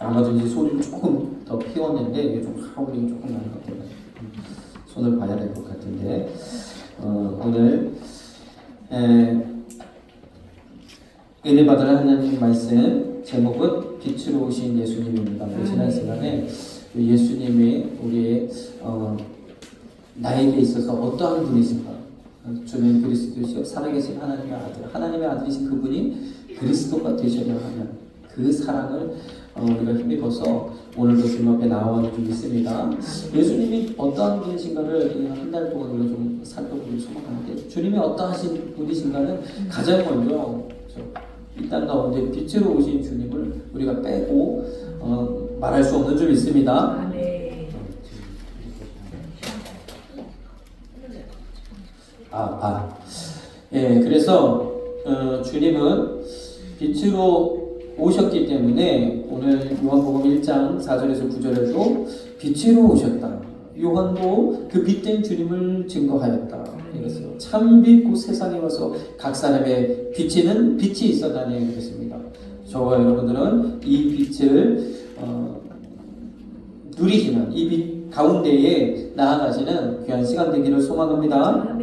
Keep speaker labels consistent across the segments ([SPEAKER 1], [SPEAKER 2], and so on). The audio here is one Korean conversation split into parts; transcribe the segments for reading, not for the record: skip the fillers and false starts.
[SPEAKER 1] 아마도 이제 소리를 조금 더 키웠는데 이게 좀 하울링이 조금 나는 것 같아요. 손을 봐야 될 것 같은데 오늘 은혜 받으라 하나님 말씀 제목은 빛으로 오신 예수님입니다. 지난 시간에 예수님이 우리의 나에게 있어서 어떠한 분이신가, 주는 그리스도시요 살아계신 하나님의 아들, 하나님의 아들이신 그분이 그리스도가 되셔야 하는 그 사랑을 우리가 힘입어서 오늘도 주님 앞에 나와가지고 좀 있습니다. 예수님이 어떠한 분이신가를 한 달 동안 우리가 좀 살펴보기 소망하는데, 주님이 어떠하신 분이신가는 가장 먼저 이 땅 가운데 빛으로 오신 주님을 우리가 빼고 말할 수 없는 점 있습니다. 그래서 주님은 빛으로 오셨기 때문에 오늘 요한복음 1장 4절에서 9절에도 빛으로 오셨다. 요한도 그 빛된 주님을 증거하였다. 그래서 참빛 곧 세상에 와서 각 사람의 비치는 빛이 있었다니 그랬습니다. 저와 여러분들은 이 빛을 누리시는 이 빛 가운데에 나아가시는 귀한 시간 되기를 소망합니다.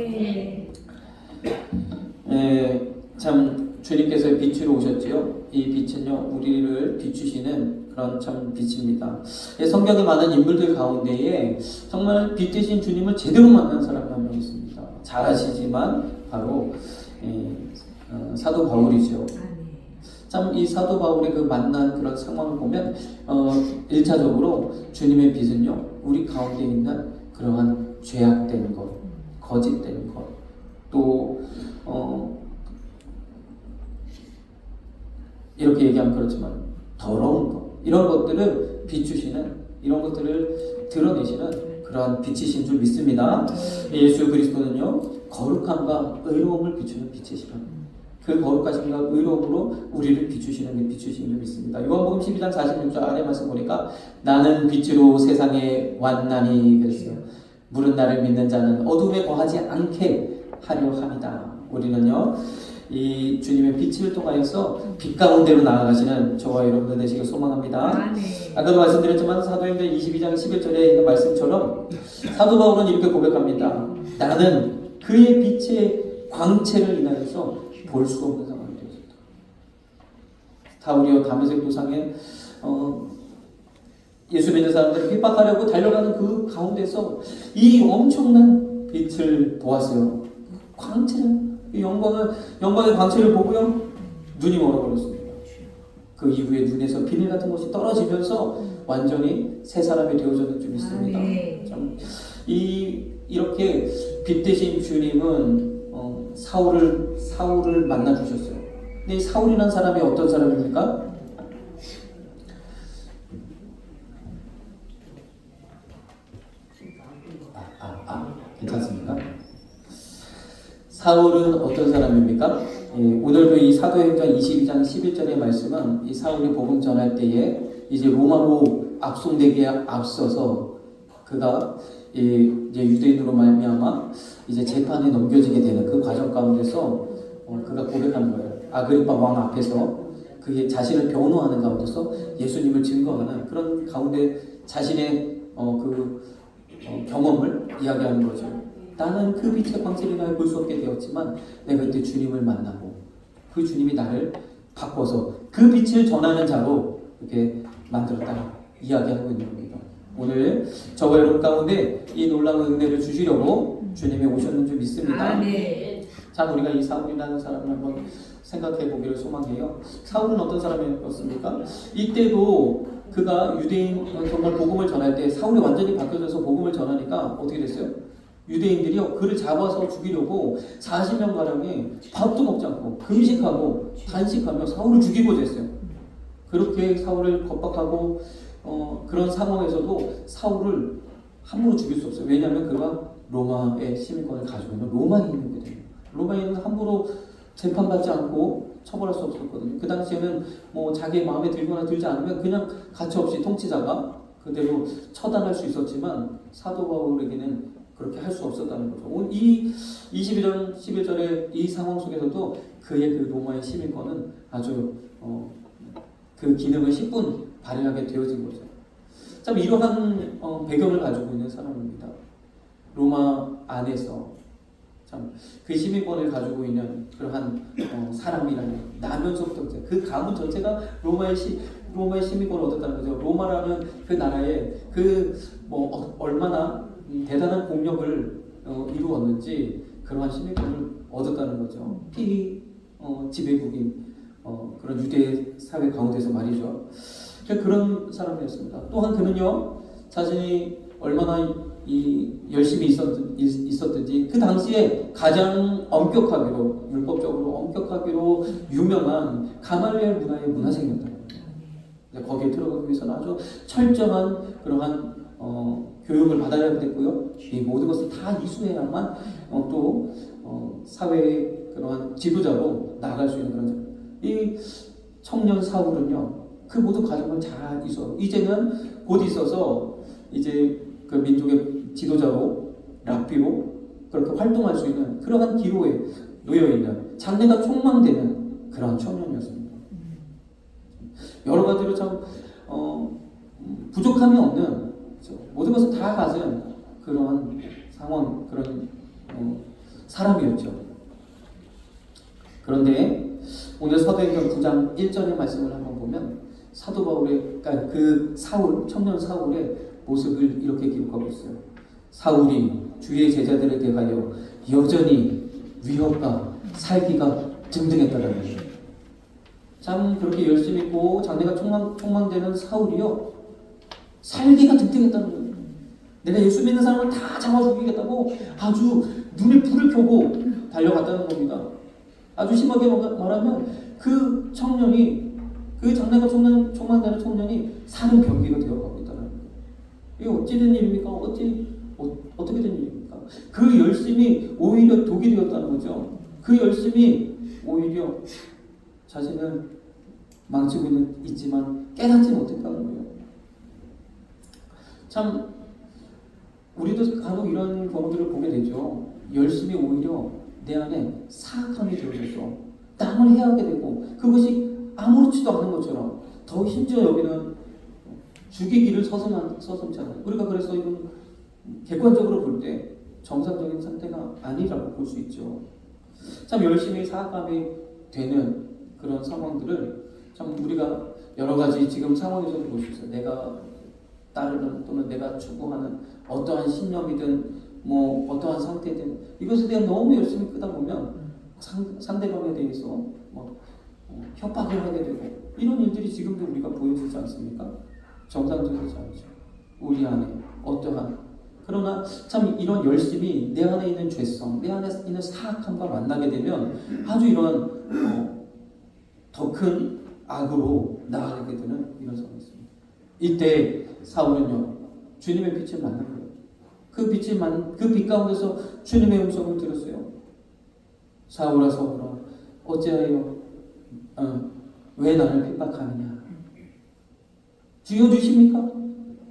[SPEAKER 1] 참 주님께서 빛으로 오셨지요. 이 빛은요 우리를 비추시는 그런 참 빛입니다. 성경에 많은 인물들 가운데에 정말 빛 되신 주님을 제대로 만난 사람이 한 명 있습니다. 잘 아시지만 바로 사도 바울이죠. 참 이 사도 바울의 그 만난 그런 상황을 보면 1차적으로 주님의 빛은요 우리 가운데 있는 그러한 죄악된 것, 거짓된 것, 또 이렇게 얘기하면 그렇지만 더러운 것, 이런 것들을 비추시는, 이런 것들을 드러내시는 그러한 빛이신 줄 믿습니다. 예수 그리스도는요 거룩함과 의로움을 비추는 빛이시라. 그 거룩하심과 의로움으로 우리를 비추시는 줄 믿습니다. 요한복음 12장 46절 아래 말씀 보니까 나는 빛으로 세상에 왔나니 그랬어요. 물은 나를 믿는 자는 어둠에 거하지 않게 하려 함이다. 우리는요 이 주님의 빛을 통하여서 빛 가운데로 나아가시는 저와 여러분들 되시길 소망합니다. 아까도 말씀드렸지만 사도행전 22장 11절에 있는 말씀처럼 사도 바울은 이렇게 고백합니다. 나는 그의 빛의 광채를 인하여서 볼 수 없는 상황이 되었다. 다우리와 다메섹 도상에 예수 믿는 사람들을 핍박하려고 달려가는 그 가운데서 이 엄청난 빛을 보았어요. 광채를, 이 영광의 광채를 보고요 눈이 멀어버렸습니다. 그 이후에 눈에서 비늘 같은 것이 떨어지면서 완전히 새 사람이 되어졌는 줄 믿습니다. 참 이렇게 빛 대신 주님은 사울을 만나 주셨어요. 근데 이 사울이라는 사람이 어떤 사람입니까? 괜찮습니까? 사울은 어떤 사람입니까? 오늘도 이 사도행전 22장 11절의 말씀은 이 사울이 복음 전할 때에 이제 로마로 압송되기에 앞서서 그가 이제 유대인으로 말미암아 이제 재판에 넘겨지게 되는 그 과정 가운데서 그가 고백하는 거예요. 아그리파 왕 앞에서 그게 자신을 변호하는 가운데서 예수님을 증거하는 그런 가운데 자신의 경험을 이야기하는 거죠. 나는 그 빛의 광채를 인하여 볼 수 없게 되었지만 내가 이때 주님을 만나고 그 주님이 나를 바꿔서 그 빛을 전하는 자로 이렇게 만들었다 이야기하고 있는 겁니다. 오늘 저와 여러분 가운데 이 놀라운 은혜를 주시려고 주님이 오셨는 줄 믿습니다. 참 우리가 이 사울이라는 사람을 한번 생각해 보기를 소망해요. 사울은 어떤 사람이었습니까? 이때도 그가 유대인 정말 복음을 전할 때 사울이 완전히 바뀌어져서 복음을 전하니까 어떻게 됐어요? 유대인들이요 그를 잡아서 죽이려고 40명 가량이 밥도 먹지 않고 금식하고 단식하며 사울을 죽이고자 했어요. 그렇게 사울을 겁박하고 그런 상황에서도 사울을 함부로 죽일 수 없어요. 왜냐하면 그가 로마의 시민권을 가지고 있는 로마인이거든요. 로마인은 함부로 재판받지 않고 처벌할 수 없었거든요. 그 당시에는 뭐 자기 마음에 들거나 들지 않으면 그냥 가차없이 통치자가 그대로 처단할 수 있었지만 사도 바울에게는 그렇게 할 수 없었다는 거죠. 오늘 이 22절 11절의 이 상황 속에서도 그의 그 로마의 시민권은 아주 그 기능을 10분 발휘하게 되어진 거죠. 참 이러한 배경을 가지고 있는 사람입니다. 로마 안에서 참 그 시민권을 가지고 있는 그러한 사람이라는 나면서부터 그 가문 전체가 로마의 시민권을 얻었다는 거죠. 로마라는 그 나라에 얼마나 대단한 공력을 이루었는지 그러한 시민권을 얻었다는 거죠. 지배국인 그런 유대 사회 가운데서 말이죠. 그런 사람이었습니다. 또한 그는요 자신이 얼마나 열심히 있었든지 그 당시에 가장 엄격하기로 율법적으로 엄격하기로 유명한 가말리엘 문화의 문화생이었다. 거기에 들어가기 위해서는 아주 철저한 그러한 교육을 받아야 됐고요. 이 모든 것을 다 이수해야만 또 사회의 그러한 지도자로 나아갈 수 있는 그런 이 청년 사울은요 그 모든 과정을 잘 이제는 곧 있어서 이제 그 민족의 지도자로 랍비로 그렇게 활동할 수 있는 그러한 기로에 놓여 있는 장래가 촉망되는 그런 청년이었습니다. 여러 가지로 참 부족함이 없는 모든 것을 다 가진 그러한 상황 그런 사람이었죠. 그런데 오늘 사도행전 9장 1절의 말씀을 한번 보면 사도 바울의 그러니까 그 청년 사울의 모습을 이렇게 기록하고 있어요. 사울이 주의 제자들에 대하여 여전히 위협과 살기가 등등했다는 거예요. 참 그렇게 열심히 있고 장래가 촉망되는 사울이요 살기가 등등했다는 거예요. 내가 예수 믿는 사람을 다 잡아 죽이겠다고 아주 눈에 불을 켜고 달려갔다는 겁니다. 아주 심하게 말하면 그 청년이 그 장래가 촉망되는 청년이 사는 병기가 되어가고 있다는 거예요. 이게 어찌 된 일입니까? 어떻게 된 일입니까? 그 열심이 오히려 독이 되었다는 거죠. 그 열심이 오히려 자신을 망치고 있지만 깨닫지 못했다는 거예요. 참 우리도 간혹 이런 경우들을 보게 되죠. 열심이 오히려 내 안에 사악함이 되어져서 땀을 해야 하게 되고 그것이 아무렇지도 않은 것처럼 더 심지어 여기는 죽이기를 서슴잖아요. 우리가 그래서 이건 객관적으로 볼 때 정상적인 상태가 아니라고 볼 수 있죠. 참 열심히 사악함이 되는 그런 상황들을 참 우리가 여러 가지 지금 상황에서도 볼 수 있어요. 내가 따르는 또는 내가 추구하는 어떠한 신념이든 어떠한 상태든 이것에 대한 너무 열심히 끄다 보면 상대방에 대해서 협박을 하게 되고 이런 일들이 지금도 우리가 보여지지 않습니까? 정상적이지 않죠. 우리 안에 어떠한 그러나 참 이런 열심이 내 안에 있는 죄성, 내 안에 있는 사악함과 만나게 되면 아주 이런 더 큰 악으로 나아가게 되는 이런 상황이 있습니다. 이때 사울은요 주님의 빛을 만난 거예요. 그 빛 가운데서 주님의 음성을 들었어요. 사울아 사울아 어찌하여 왜 나를 핍박하느냐? 주여 주십니까?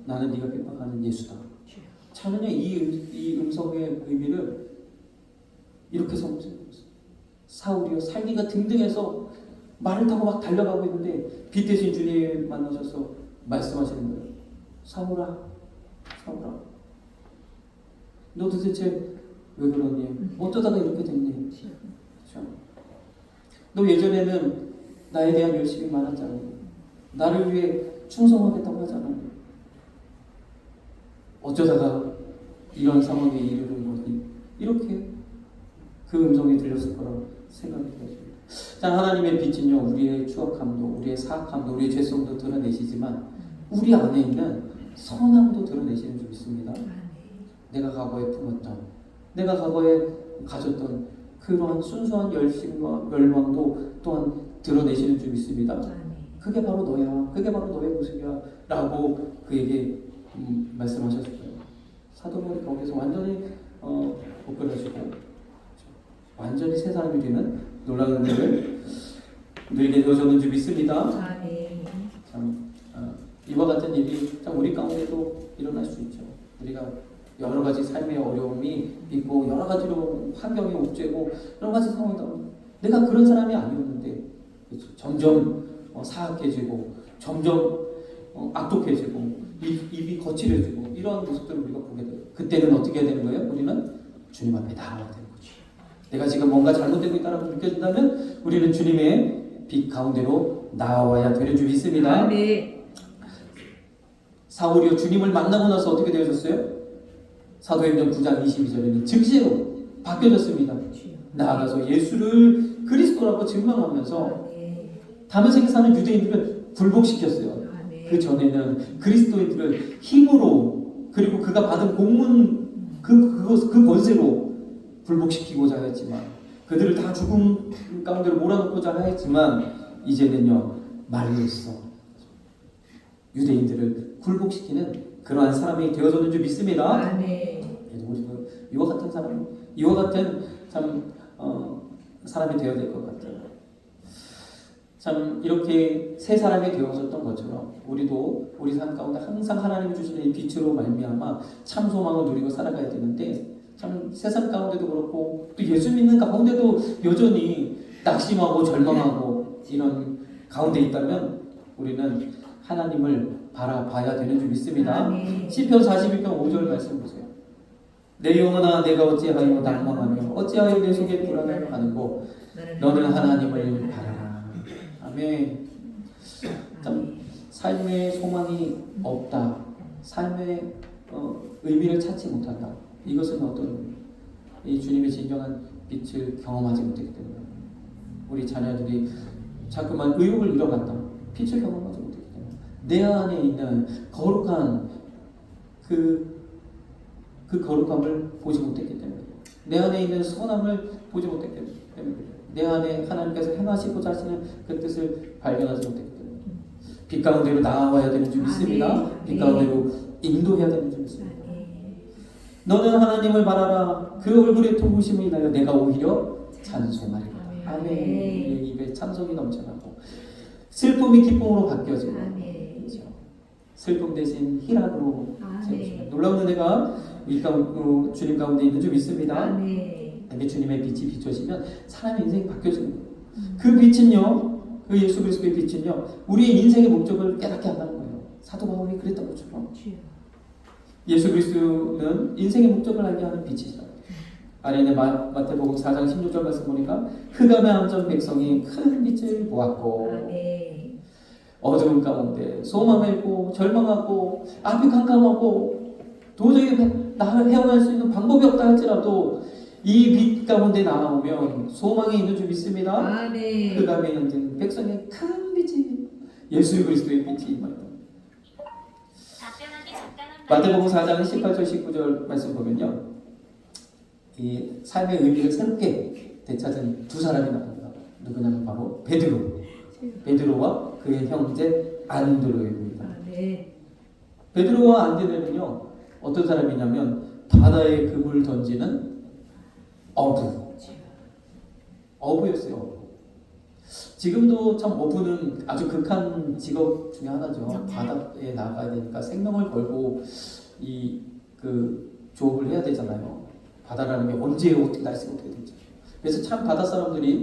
[SPEAKER 1] 나는 네가 핍박하는 예수다. 저는요 이 음성의 의미를 이렇게 성취했어요. 사울이요 살기가 등등해서 말을 타고 막 달려가고 있는데 빛 대신 주님 만나셔서 말씀하시는 거예요. 사울아 사울아 너 도대체 왜 그러니? 어쩌다가 이렇게 됐니? 그렇죠? 너 예전에는 나에 대한 열심이 많았잖아. 나를 위해 충성하겠다고 하잖아. 어쩌다가 이런 상황에 이르는 거니? 이렇게 그 음성이 들렸을 거라고 생각이 되어집니다. 자, 하나님의 빛은요 우리의 추악함도 우리의 사악함도 우리의 죄성도 드러내시지만 우리 안에 있는 선함도 드러내시는 줄 믿습니다. 내가 과거에 품었던 내가 과거에 가졌던 그러한 순수한 열심과 열망도 또한 드러내시는 줄 믿습니다. 그게 바로 너야. 그게 바로 너의 모습이야. 라고 그에게 말씀하셨어요. 사도 바울이 거기서 완전히 복근하시고 완전히 새 사람이 되는 놀라운 일을 누리게 되어졌는 줄 믿습니다. 참 이와 같은 일이 참 우리 가운데도 일어날 수 있죠. 우리가 여러 가지 삶의 어려움이 있고 여러 가지로 환경이 옥죄고 여러 가지 상황이다. 내가 그런 사람이 아니었는데 점점 사악해지고 점점 악독해지고 입이 거칠어지고 이러한 모습들을 우리가 보게 돼요. 그때는 어떻게 해야 되는 거예요? 우리는 주님 앞에 나아가야 되는 거죠. 내가 지금 뭔가 잘못되고 있다고 느껴진다면 우리는 주님의 빛 가운데로 나와야 되는 줄 믿습니다. 사울이요 주님을 만나고 나서 어떻게 되어졌어요? 사도행전 9장 22절에는 즉시로 바뀌어졌습니다. 나아가서 예수를 그리스도라고 증명하면서 다메섹에 사는 유대인들을 굴복시켰어요. 그 전에는 그리스도인들을 힘으로 그리고 그가 받은 공문 그 권세로 굴복시키고자 했지만 그들을 다 죽음 가운데로 몰아넣고자 했지만 이제는요 말로써 유대인들을 굴복시키는 그러한 사람이 되어졌는 줄 믿습니다. 우리도 이와 같은 사람, 이와 같은 참 사람이 되어야 될 것 같아요. 참 이렇게 새 사람이 되어졌던 것처럼 우리도 우리 삶 가운데 항상 하나님이 주시는 이 빛으로 말미암아 참 소망을 누리고 살아가야 되는데 참 세상 가운데도 그렇고 또 예수 믿는 가운데도 여전히 낙심하고 절망하고 이런 가운데 있다면 우리는 하나님을 바라봐야 되는 줄 믿습니다. 시편 41편 5절 말씀 보세요. 내 영혼아 내가 어찌하여 낙망하며 어찌하여 내 속에 불안을 하는고 너는 하나님을 바라라. 아멘. 참 삶의 소망이 없다. 삶의 의미를 찾지 못한다. 이것은 어떤 이 주님의 진정한 빛을 경험하지 못했기 때문에 우리 자녀들이 자꾸만 의욕을 잃어간다. 빛을 경험하지 못했기 때문에 내 안에 있는 거룩한 그 거룩함을 보지 못했기 때문에 내 안에 있는 선함을 보지 못했기 때문에 내 안에 하나님께서 행하시고자 하시는 그 뜻을 발견하지 못했기 때문에 빛 가운데로 나아와야 되는 줄 믿습니다. 빛 가운데로 인도해야 되는 줄 믿습니다. 너는 하나님을 바라라. 그 얼굴에 통부심을 인하여 내가 오히려 찬송하리라. 아멘. 우리의 입에 찬송이 넘쳐나고 슬픔이 기쁨으로 바뀌어지고 그렇죠? 슬픔 대신 희락으로 세우시는 놀라운 은혜가 주님 가운데 있는 줄 믿습니다. 근데 주님의 빛이 비춰지면 사람의 인생이 바뀌어지는 거예요. 그 빛은요, 그 예수 그리스도의 빛은요, 우리의 인생의 목적을 깨닫게 한다는 거예요. 사도 바울이 그랬던 것처럼 예수 그리스도는 인생의 목적을 알게 하는 빛이죠. 아래 있는 마태복음 4장 16절 말씀 보니까 흑암에 앉은 백성이 큰 빛을 보았고 어두운 가운데 소망을 잃고 절망하고 앞이 캄캄하고 도저히 나를 헤어날 수 있는 방법이 없다 할지라도 이 빛 가운데 나오면 소망이 있는 줄 믿습니다. 흑암에 앉은 백성의 큰 빛이 예수 그리스도의 빛이 임하다. 마태복음 4장 18절 19절 말씀 보면요, 이 삶의 의미를 새롭게 되찾은 두 사람이 나옵니다. 누구냐면 바로 베드로와 그의 형제 안드레입니다. 베드로와 안드레는요 어떤 사람이냐면 바다에 금을 던지는 어부였어요. 지금도 참 어부는 아주 극한 직업 중에 하나죠. 바다에 나가야 되니까 생명을 걸고 그 조업을 해야 되잖아요. 바다라는 게 언제 어떻게 날씨가 어떻게 되죠. 그래서 참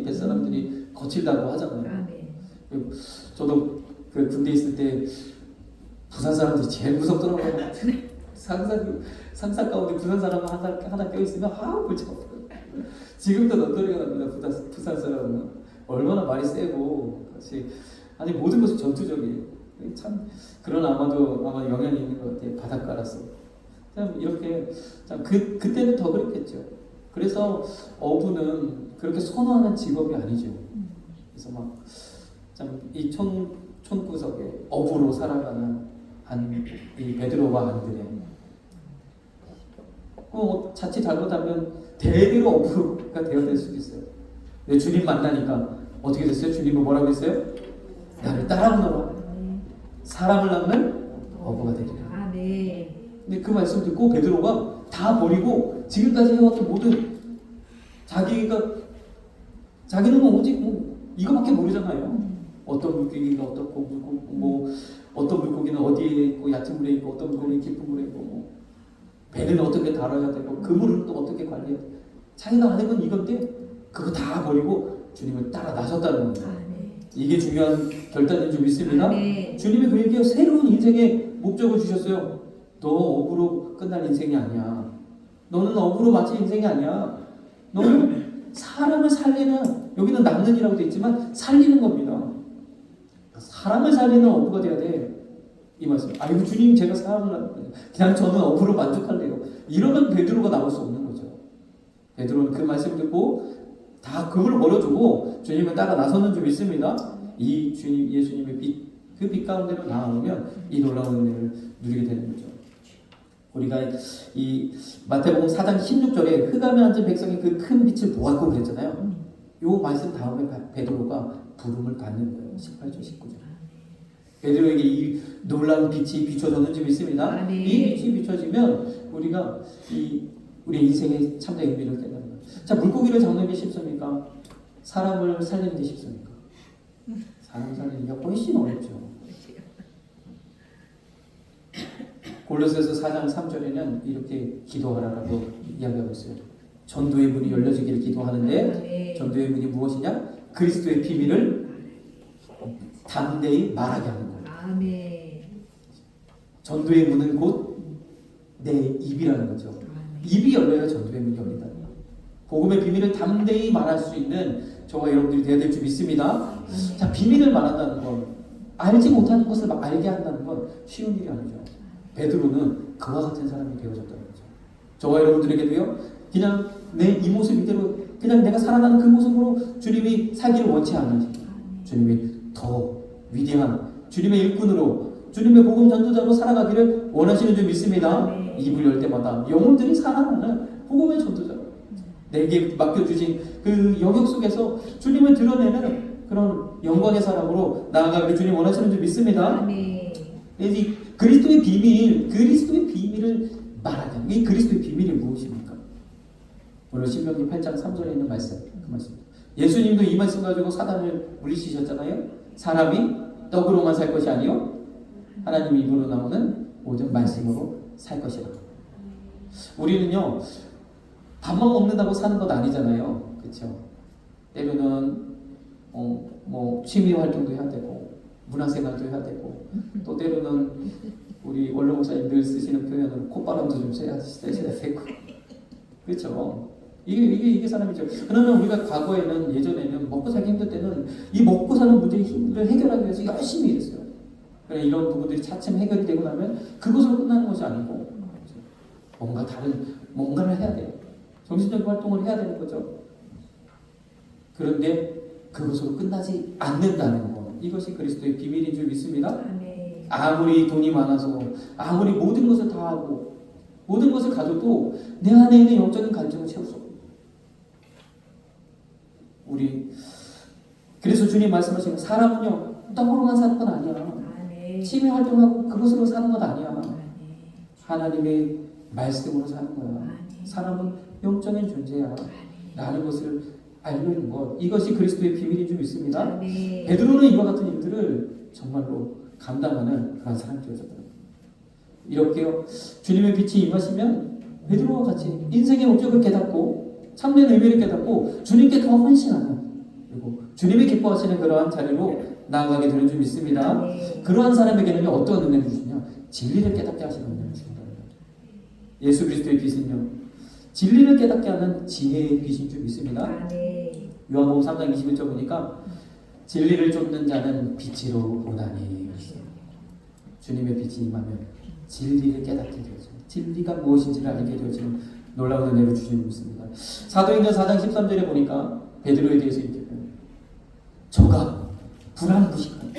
[SPEAKER 1] 뱃사람들이 거칠다고 하잖아요. 저도 그 군대 있을 때 부산 사람들이 제일 무섭더라고요. 상상 가운데 부산 사람 하나 껴있으면 골치가 아프거든요. 지금도 넌더리가 납니다. 부산 사람은 얼마나 말이 세고 아니 모든 것이 전투적이에요. 참 그런 아마 영향이 있는 것 같아요. 바닷가라서 참 이렇게 참 그때는 더 그랬겠죠. 그래서 어부는 그렇게 선호하는 직업이 아니죠. 그래서 막 참 이 촌구석에 어부로 살아가는 이 베드로와 안드레. 자칫 잘못하면 대대로 어부가 되어될 수도 있어요. 근데 주님 만나니까 어떻게 됐어요? 주님은 뭐라고 했어요? 나를 따라오너라. 사람을 낳는 어부가 되리라. 근데 그 말씀 듣고 베드로가 다 버리고 지금까지 해왔던 모든 자기는 오직 이거밖에 모르잖아요. 어떤 물고기가 어떻고 어떤 물고기는 어디에 있고 얕은 물에 있고 어떤 물고기는 깊은 물에 있고 배는 어떻게 다뤄야 되고 그물은 또 어떻게 관리해야 되고 자기가 아는 건 이건데 그거 다 버리고 주님을 따라 나섰다는 겁니다. 이게 중요한 결단인 줄 믿습니다.
[SPEAKER 2] 아멘.
[SPEAKER 1] 주님이 그에게 새로운 인생의 목적을 주셨어요. 너 업으로 끝날 인생이 아니야. 너는 업으로 마칠 인생이 아니야. 너는 사람을 살리는, 여기는 남는이라고 되어 있지만 살리는 겁니다. 사람을 살리는 어부가 돼야 돼. 이 말씀. 아이고 주님 제가 사람을 그냥 저는 어부로 만족할래요. 이러면 베드로가 나올 수 없는 거죠. 베드로는 그 말씀을 듣고 다 그걸 버려두고 주님을 따라 나서는 줄 믿습니다. 이 주님 예수님의 빛, 그 빛 가운데로 나아오면 이 놀라운 은혜를 누리게 되는 거죠. 우리가 이 마태복음 4장 16절에 흑암에 앉은 백성이 그 큰 빛을 보았고 그랬잖아요. 요 말씀 다음에 베드로가 부름을 받는 거예요. 18절 19절. 베드로에게 이 놀라운 빛이 비춰졌는지 믿습니다. 이 빛이 비춰지면 우리가 우리 인생의 참된 의미를 깨닫는 거예요. 자, 물고기를 잡는 게 쉽습니까? 사람을 살리는 게 쉽습니까? 사람 살리는 게 훨씬 어렵죠. 골로새서 4장 3절에는 이렇게 기도하라라고 이야기하고 있어요. 전도의 문이 열려지기를 기도하는데 전도의 문이 무엇이냐? 그리스도의 비밀을 담대히 말하게 하는 거예요. 전도의 문은 곧 내 입이라는 거죠. 입이 열려야 전도의 문이 열린다. 복음의 비밀을 담대히 말할 수 있는 저와 여러분들이 되어야 될 줄 믿습니다. 자, 비밀을 말한다는 건 알지 못하는 것을 알게 한다는 건 쉬운 일이 아니죠. 베드로는 그와 같은 사람이 되어졌다는 거죠. 저와 여러분들에게도요, 그냥 내 이 모습 이대로 그냥 내가 살아가는 그 모습으로 주님이 살기를 원치 않으십니다. 주님이 더 위대한 주님의 일꾼으로 주님의 복음 전도자로 살아가기를 원하시는 줄 믿습니다. 입을 열 때마다 영혼들이 살아나는 복음의 전도자, 내게 맡겨주신 그 영역 속에서 주님을 드러내는 그런 영광의 사람으로 나아가기를 주님 원하시는 줄 믿습니다. 이 그리스도의 비밀을 말하게 하는 이 그리스도의 비밀이 무엇입니까? 오늘 신명기 8장 3절에 있는 말씀, 그 말씀. 예수님도 이 말씀 가지고 사단을 물리치셨잖아요. 사람이 떡으로만 살 것이 아니요 하나님의 입으로 나오는 모든 말씀으로 살 것이라. 우리는요 밥만 먹는다고 사는 것 아니잖아요, 그렇죠? 때로는 뭐 취미 활동도 해야 되고 문화생활도 해야 되고 또 때로는 우리 원로 목사님 늘 쓰시는 표현으로 콧바람도 좀 쐬셔야 되고, 그렇죠? 이게 사람이죠. 그러면 우리가 과거에는 예전에는 먹고 살기 힘들 때는 이 먹고 사는 문제를 해결하기 위해서 열심히 일했어요. 그러니까 이런 부분들이 차츰 해결이 되고 나면 그것으로 끝나는 것이 아니고 뭔가 다른 뭔가를 해야 돼요. 정신적인 활동을 해야 되는 거죠. 그런데 그것으로 끝나지 않는다는 것, 이것이 그리스도의 비밀인 줄 믿습니다. 아무리 돈이 많아서 아무리 모든 것을 다 하고 모든 것을 가져도 내 안에 있는 영적인 갈증을 채울 수 없어요. 그래서 주님 말씀하시는 사람은요 떡으로만 사는 건 아니야. 취미 활동하고 그것으로 사는 건 아니야. 하나님의 말씀으로 사는 거야. 사람은 영적인 존재야 라는 것을 알려는 것, 이것이 그리스도의 비밀인 줄 믿습니다. 베드로는 이와 같은 일들을 정말로 감당하는 그런 사람이 되어졌다. 이렇게요 주님의 빛이 임하시면 베드로와 같이 인생의 목적을 깨닫고 참된 의미를 깨닫고 주님께 더 헌신하는, 그리고 주님이 기뻐하시는 그러한 자리로 나아가게 되는 줄 믿습니다. 그러한 사람에게는 어떤 은혜를 주시냐? 진리를 깨닫게 하시는 은혜를 주신다. 예수 그리스도의 빛은요 진리를 깨닫게 하는 지혜의 빛인 줄 믿습니다. 요한복음 3장 21절 보니까 진리를 쫓는 자는 빛으로 보나니, 주님의 빛이 임하면 진리를 깨닫게 되어져 진리가 무엇인지를 알게 되어지는 놀라운 은혜를 주시는 것입니다. 사도행전 4장 13절에 보니까 베드로에 대해서 이렇게 표현해요. 저가 불안무식한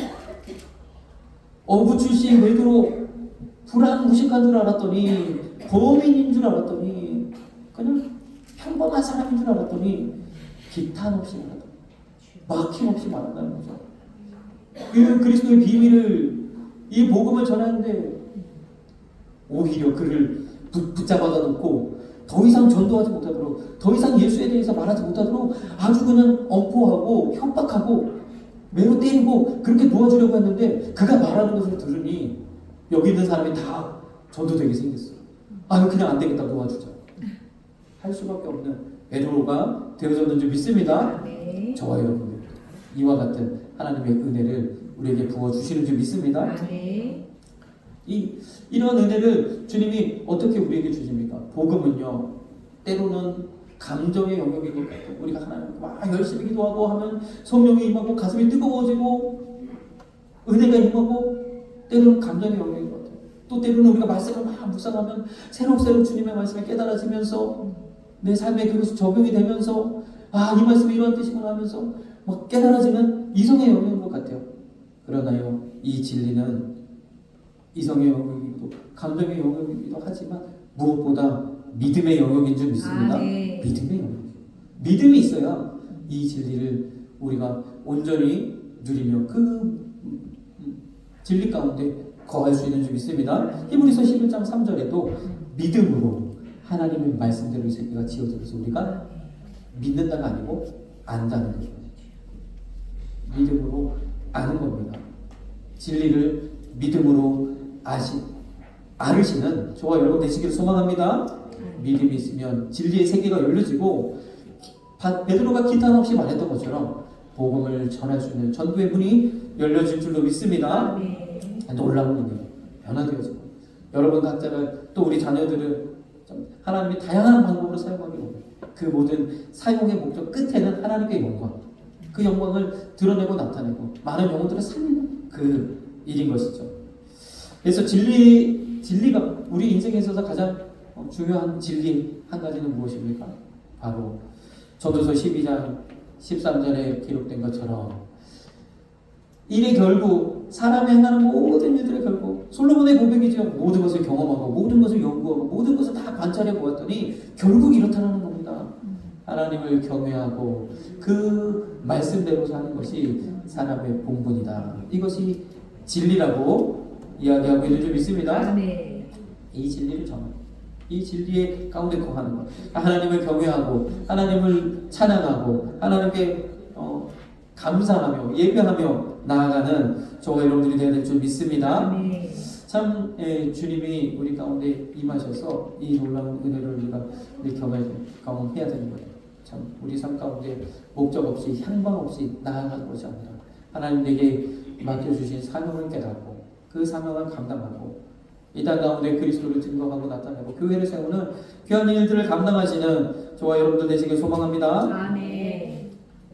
[SPEAKER 1] 어부 출신 베드로 불안무식한 줄 알았더니 범인인 줄 알았더니 그냥 평범한 사람인 줄 알았더니 기탄 없이 말하다 막힘없이 말한다는 거죠. 그 그리스도의 비밀을 이 복음을 전하는데 오히려 그를 붙잡아다 놓고 더 이상 전도하지 못하도록 더 이상 예수에 대해서 말하지 못하도록 아주 그냥 엄포하고 협박하고 매로 때리고 그렇게 도와주려고 했는데 그가 말하는 것을 들으니 여기 있는 사람이 다 전도되게 생겼어. 아 그냥 안 되겠다 도와주자 할 수밖에 없는 베드로가 되어졌는 줄 믿습니다. 저와 여러분 이와 같은 하나님의 은혜를 우리에게 부어 주시는 줄 믿습니다.
[SPEAKER 2] 아멘.
[SPEAKER 1] 이런 은혜를 주님이 어떻게 우리에게 주십니까? 복음은요, 때로는 감정의 영역인 것 같아요. 우리가 하나님 막 열심히 기도하고 하면 성령이 임하고 가슴이 뜨거워지고 은혜가 임하고, 때로는 감정의 영역인 것 같아요. 또 때로는 우리가 말씀을 막 묵상하면 새록새록 주님의 말씀이 깨달아지면서 내 삶에 그것이 적용이 되면서 이 말씀이 이런 뜻이구나 하면서 막 깨달아지는 이성의 영역인 것 같아요. 그러나요, 이 진리는 이성의 영역이기도 감정의 영역이기도 하지만 무엇보다 믿음의 영역인 줄 믿습니다.
[SPEAKER 2] 네.
[SPEAKER 1] 믿음의 영역. 믿음이 있어야 이 진리를 우리가 온전히 누리며 그 진리 가운데 거할 수 있는 줄 믿습니다. 히브리서 11장 3절에도 믿음으로 하나님의 말씀대로 이 세계가 지어져서 우리가 믿는다가 아니고 안다는 거죠. 믿음으로 아는 겁니다. 진리를 믿음으로 알으시는 저와 여러분 되시기를 소망합니다. 믿음이 있으면 진리의 세계가 열려지고 베드로가 기탄 없이 말했던 것처럼 복음을 전할 수 있는 전도의 문이 열려질 줄로 믿습니다. 놀라운 은혜로 변화되어지고 여러분 각자가 또 우리 자녀들을 하나님이 다양한 방법으로 사용하기로 그 모든 사용의 목적 끝에는 하나님의 영광, 그 영광을 드러내고 나타내고 많은 영혼들을 살리는 그 일인 것이죠. 그래서 진리가 우리 인생에 있어서 가장 중요한 진리 한 가지는 무엇입니까? 바로 전도서 12장 13절에 기록된 것처럼 일의 결국 사람이 행하는 모든 일들의 결국 솔로몬의 고백이죠. 모든 것을 경험하고 모든 것을 연구하고 모든 것을 다 관찰해 보았더니 결국 이렇다는 겁니다. 하나님을 경외하고 그 말씀대로 사는 것이 사람의 본분이다. 이것이 진리라고 이야기하고 있는 줄 믿습니다. 이 진리를 전하고 이 진리의 가운데 거하는 것, 하나님을 경외하고 하나님을 찬양하고 하나님께 감사하며 예배하며 나아가는 저와 여러분들이 되어야 될 줄 믿습니다. 참 주님이 우리 가운데 임하셔서 이 놀라운 은혜를 우리 경험해야 되는 거예요. 참 우리 삶 가운데 목적 없이 향방 없이 나아가는 것이 아니라 하나님 내게 맡겨주신 사명을 깨닫고 그 사명을 감당하고 이 땅 가운데 그리스도를 증거하고 나타내고 교회를 세우는 귀한 일들을 감당하시는 저와 여러분들 되시길 소망합니다.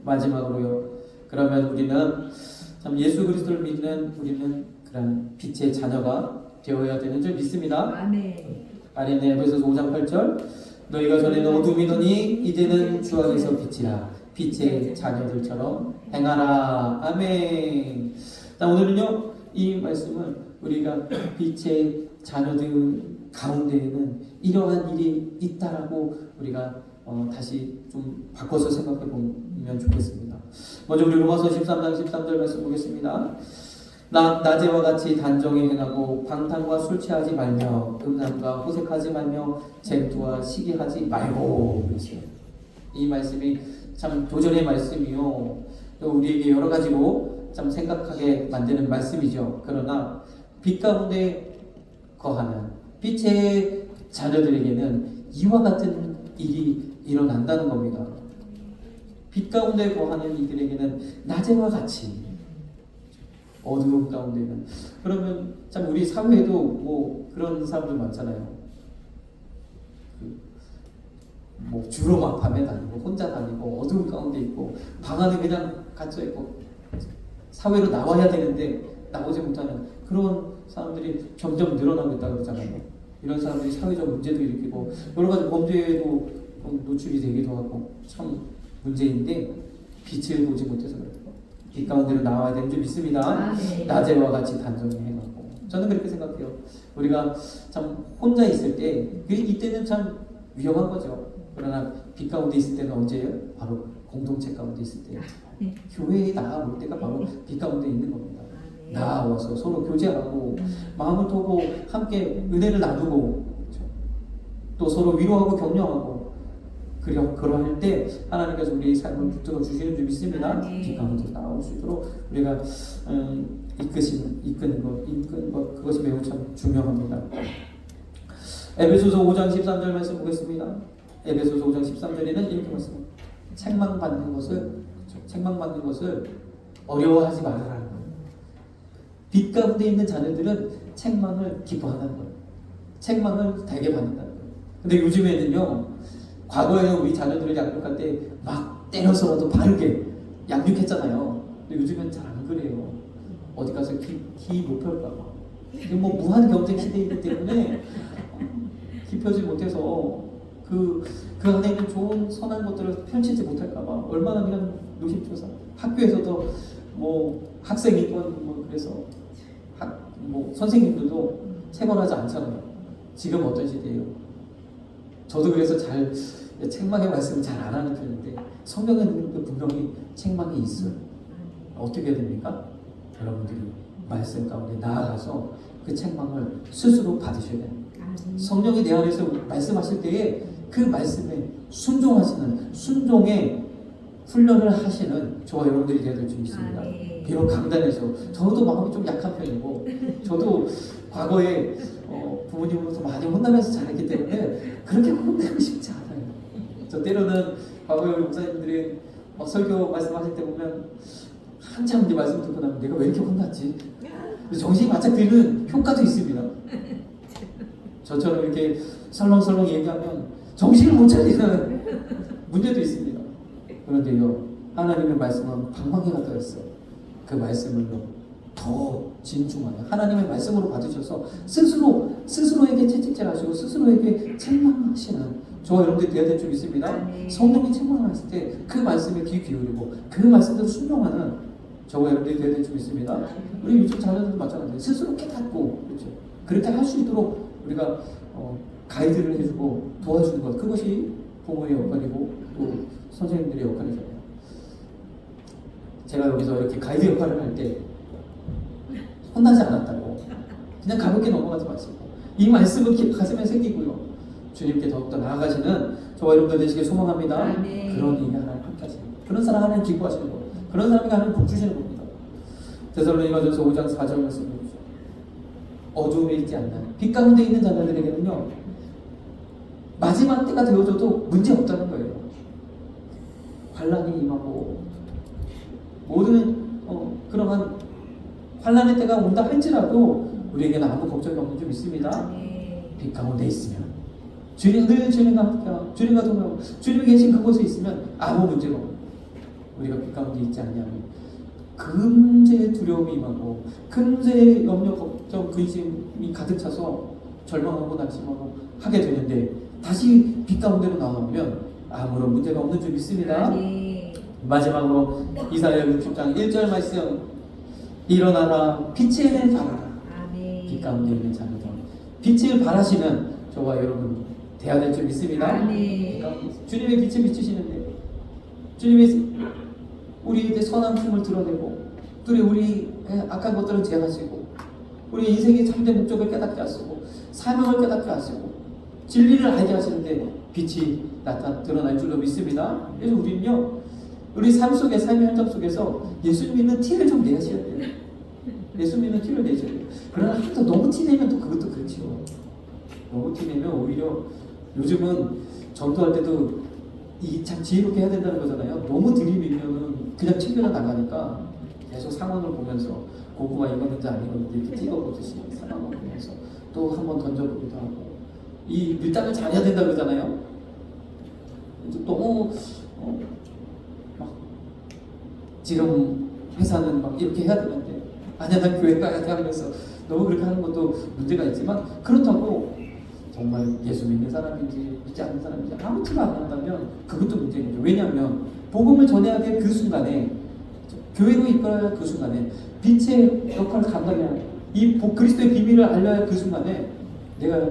[SPEAKER 1] 마지막으로요. 그러면 우리는 참 예수 그리스도를 믿는 우리는 그런 빛의 자녀가 되어야 되는 줄 믿습니다. 아린의 에베소서 5장 8절 너희가 전에는 어둠이더니 이제는 주 안에서 빛이라 빛의 자녀들처럼 행하라. 아멘. 자, 오늘은요 이 말씀은 우리가 빛의 자녀들 가운데에는 이러한 일이 있다라고 우리가 다시 좀 바꿔서 생각해 보면 좋겠습니다. 먼저 우리 로마서 13장 13절 말씀 보겠습니다. 낮에와 같이 단정히 행하고 방탕과 술 취하지 말며 음란과 호색하지 말며 쟁투와 시기하지 말고. 그렇죠. 이 말씀이 참 도전의 말씀이요 또 우리에게 여러 가지로 참 생각하게 만드는 말씀이죠. 그러나 빛 가운데 거하는 빛의 자녀들에게는 이와 같은 일이 일어난다는 겁니다. 빛 가운데 거하는 이들에게는 낮에와 같이 어두움 가운데는 그러면 참 우리 사회에도 뭐 그런 사람들 많잖아요. 뭐 주로 막 밤에 다니고 혼자 다니고 어두움 가운데 있고 방 안에 그냥 갇혀 있고 사회로 나와야 되는데 나오지 못하는 그런 사람들이 점점 늘어나고 있다고 그러잖아요. 이런 사람들이 사회적 문제도 일으키고 여러 가지 범죄에도 노출이 되기도 하고 참 문제인데 빛을 보지 못해서 그래요. 빛 가운데로 나와야 되는 줄 믿습니다. 낮에와 같이 단정히 행하고 저는 그렇게 생각해요. 우리가 참 혼자 있을 때 이때는 참 위험한 거죠. 그러나 빛 가운데 있을 때는 언제예요? 바로 공동체 가운데 있을 때예요. 교회에 나아올 때가 바로 빛 가운데 있는 겁니다. 나와서 서로 교제하고 마음을 도고 함께 은혜를 나누고 그렇죠? 또 서로 위로하고 격려하고 그러할 때 하나님께서 우리의 삶을 붙들어 주시는 줄 믿습니다. 빛 가운데 나올 수 있도록 우리가 이끄는 것 그것이 매우 참 중요합니다. 에베소서 5장 13절 말씀 보겠습니다. 에베소서 5장 13절에는 이렇게 말씀합니다. 책망받는 것을 어려워하지 말아라. 빛 가운데 있는 자녀들은 책망을 기뻐한다는 거예요. 책망을 달게 받는다는 거예요. 근데 요즘에는요, 과거에 우리 자녀들을 양육할 때 막 때려서라도 바르게 양육했잖아요. 근데 요즘엔 잘 안 그래요. 어디 가서 기 못 펼까봐. 뭐 무한 경쟁 시대이기 때문에 깊혀지 못해서 그 안에 있는 좋은 선한 것들을 펼치지 못할까봐 얼마나 그냥 노심초사. 학교에서도 뭐 학생이건 뭐 그래서 뭐 선생님들도 체벌하지 않잖아요. 지금 어떤 시대예요? 저도 그래서 잘 책망의 말씀을 잘 안 하는 편인데 성경에는 분명히 책망이 있어요. 어떻게 해야 됩니까? 여러분들이 말씀 가운데 나아가서 그 책망을 스스로 받으셔야 돼요. 성령이 내 안에서 말씀하실 때에 그 말씀에 순종하시는 순종의 훈련을 하시는 저와 여러분들이 되어야 될 줄 믿습니다. 비록 강단에서 저도 마음이 좀 약한 편이고 저도 과거에 부모님으로부터 많이 혼나면서 자랐기 때문에 그렇게 혼내고 싶지 않아요. 저 때로는 과거에 우리 목사님들이 설교 말씀하실 때 보면 한참 이제 말씀 듣고 나면 내가 왜 이렇게 혼났지? 정신이 바짝 드는 효과도 있습니다. 저처럼 이렇게 설렁설렁 얘기하면 정신을 못 차리는 문제도 있습니다. 그런데요, 하나님의 말씀은 방망이가 되었어요. 그 말씀을요, 더 진중하게 하나님의 말씀으로 받으셔서 스스로에게 채찍질하시고 스스로에게 책망하시는 저와 여러분들이 되어야 될 줄 믿습니다. 성령이 책망하실 때 그 말씀에 귀 기울이고 그 말씀대로 순종하는 저와 여러분들이 되어야 될 줄 믿습니다. 우리 요즘 자녀들도 마찬가지예요. 스스로 깨닫고 그렇죠. 그렇게 할 수 있도록 우리가 가이드를 해주고 도와주는 것, 그것이 부모의 역할이고 또 선생님들의 역할이잖아요. 제가 여기서 이렇게 가이드 역할을 할 때 혼나지 않았다고 그냥 가볍게 넘어가지 마시고 이 말씀은 가슴에 새기고요, 주님께 더욱더 나아가시는 저와 여러분들 되시길 소망합니다. 그런 일이 하나님 함께 하시는 거예요. 그런 사람 하나님 기뻐하시는 거예요. 그런 사람에게 하나님 복 주시는 겁니다. 데살로니가전서 5장 4절 말씀 보십시오. 어두움에 있지 않나 빛 가운데 있는 자녀들에게는요, 마지막 때가 되어져도 문제 없다는 거예요. 환난이 임하고 모든 그러한 환난의 때가 온다 할지라도 우리에게는 아무 걱정이 없는 줄 믿습니다. 빛 가운데 있으면 늘 주님과 함께하고 주님과 동행하고 주님이 계신 그곳에 있으면 아무 문제가 없고, 우리가 빛 가운데 있지 않냐면 금세의 두려움이 임하고 금세의 염려, 걱정, 근심이 가득 차서 절망하고 낙심하고 하게 되는데 다시 빛 가운데로 나오면 아무런 문제가 없는 줄 믿습니다. 마지막으로 이사야 60장 1절 말씀, 일어나라 빛을 발하라. 빛 가운데 있는 자녀들, 빛을 발하시는 저와 여러분 되어야 될 줄 믿습니다. 주님의 빛을 비추시는데 주님이 우리에게 선한 품을 드러내고 또 우리 악한 것들을 제하시고 우리 인생의 참된 목적을 깨닫게 하시고 사명을 깨닫게 하시고 진리를 알게 하시는데 빛이 드러날 줄로 믿습니다. 그래서 우리는요, 우리 삶 속에, 삶의 현장 속에서 예수 믿는 티를 좀 내셔야 돼요. 예수 믿는 티를 내셔야 돼요. 그러나 항상 너무 티 내면 또 그것도 그렇죠. 너무 티 내면 오히려 요즘은 전도할 때도 이 참 지혜롭게 해야 된다는 거잖아요. 너무 들이밀면은 그냥 튕겨 나가니까 계속 상황을 보면서 고구마 익었는지 안 익었는지 이렇게 찍어보듯이 상황을 보면서 또 한 번 던져보기도 하고, 이 밀당을 잘해야 된다 그러잖아요. 너무 막 지금 회사는 막 이렇게 해야 되는데 아니야 난 교회 가야 돼 하면서 너무 그렇게 하는 것도 문제가 있지만, 그렇다고 정말 예수 믿는 사람인지 믿지 않는 사람인지 아무 티가 안 난다면 그것도 문제인 거죠. 왜냐하면 복음을 전해야 될 그 순간에, 교회로 이끌어야 할 그 순간에, 빛의 역할을 감당해야 할 이 그리스도의 비밀을 알려야 할 그 순간에 내가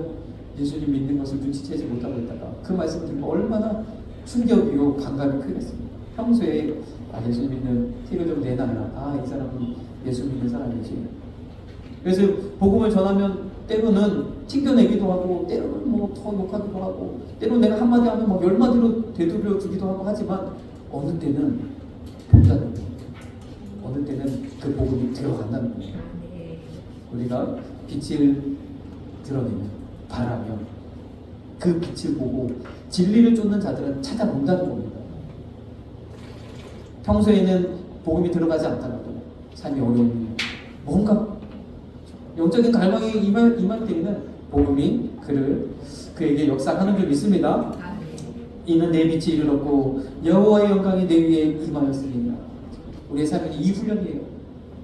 [SPEAKER 1] 예수님 믿는 것을 눈치채지 못하고 있다가 그 말씀을 들으면 얼마나 충격이요 반감이 크겠습니까? 평소에 예수 믿는 티를 좀 내놔라. 이 사람은 예수 믿는 사람이지. 그래서 복음을 전하면 때로는 튕겨내기도 하고 때로는 뭐 더 욕하기도 하고 때로는 내가 한마디 하면 막 10마디로 되돌려 주기도 하고 하지만 어느 때는 본다는 거예요. 어느 때는 그 복음이 들어간다는 거예요. 우리가 빛을 드러내면, 바라면 그 빛을 보고 진리를 쫓는 자들은 찾아본다는 겁니다. 평소에는 복음이 들어가지 않더라도 삶이 어려우면 뭔가 영적인 갈망이 임할 때에는 복음이 그에게 역사하는 줄 믿습니다. 이는 내 빛이 이르렀고 여호와의 영광이 내 위에 임하였으니. 우리의 삶은 이 훈련이에요.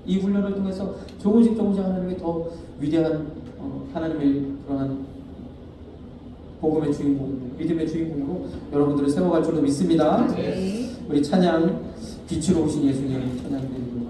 [SPEAKER 1] 이 훈련을 통해서 조금씩 하나님의 더 위대한 하나님의 그러한 복음의 주인공, 믿음의 주인공으로 여러분들을 세워갈 줄로 믿습니다. 우리 찬양 빛으로 오신 예수님 찬양 드리고